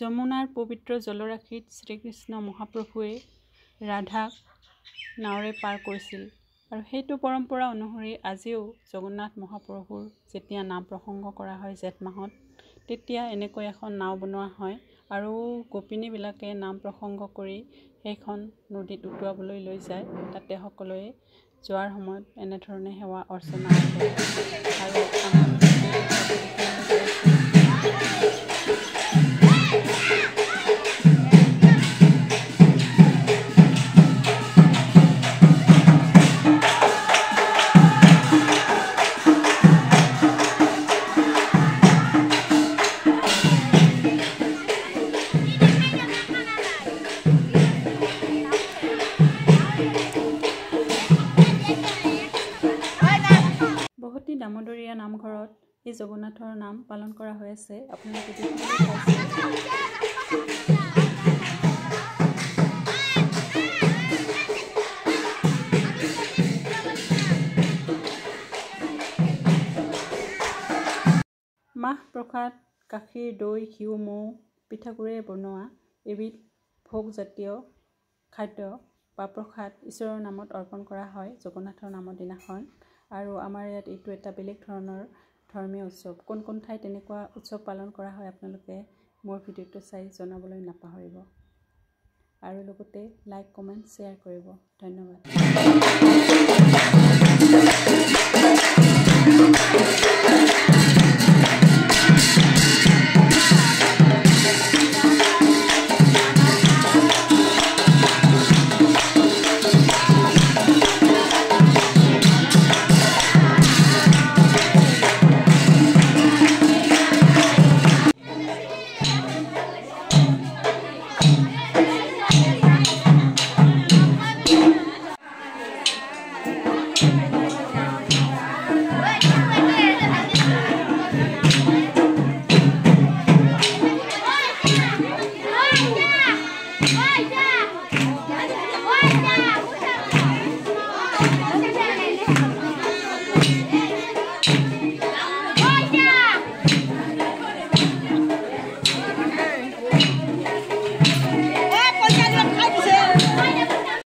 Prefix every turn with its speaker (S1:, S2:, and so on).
S1: যমুনাৰ পবিত্ৰ জলৰাশিত শ্ৰীকৃষ্ণ মহাপ্ৰভুৱে ৰাধাক নাৱেৰে পাৰ কৰিছিল আৰু সেইটো পৰম্পৰা অনুসৰি আজিও জগন্নাথ মহাপ্ৰভুৰ যেতিয়া নাম প্ৰসংগ কৰা হয় জেঠ মাহত তেতিয়া এনেকৈ এখন নাও বনোৱা হয় আৰু গোপিনীবিলাকে নাম প্ৰসংগ কৰি সেইখন নদীত উটুৱাবলৈ লৈ যায়। তাতে সকলোৱে যোৱাৰ সময়ত এনেধৰণে সেৱা অৰ্চনা কৰে আৰু বহুতি দামোদৰীয়া নামঘৰত এই জগন্নাথৰ নাম পালন কৰা হৈ আছে। আপোনালোকে মাহ প্ৰসাদ গাখীৰ দৈ ঘিউ মৌ পিঠাগুড়িৰে বনোৱা এবিধ ভোগজাতীয় খাদ্য বা প্ৰসাদ ঈশ্বৰৰ নামত অৰ্পণ কৰা হয় জগন্নাথৰ নামৰ দিনাখন। আৰু আমাৰ ইয়াত এইটো এটা বেলেগ ধৰণৰ ধৰ্মীয় উৎসৱ। কোন কোন ঠাইত তেনেকুৱা উৎসৱ পালন কৰা হয় আপোনালোকে মোৰ ভিডিঅ'টো চাই জনাবলৈ নাপাহৰিব আৰু লগতে লাইক কমেণ্ট শ্বেয়াৰ কৰিব। ধন্যবাদ। Vai,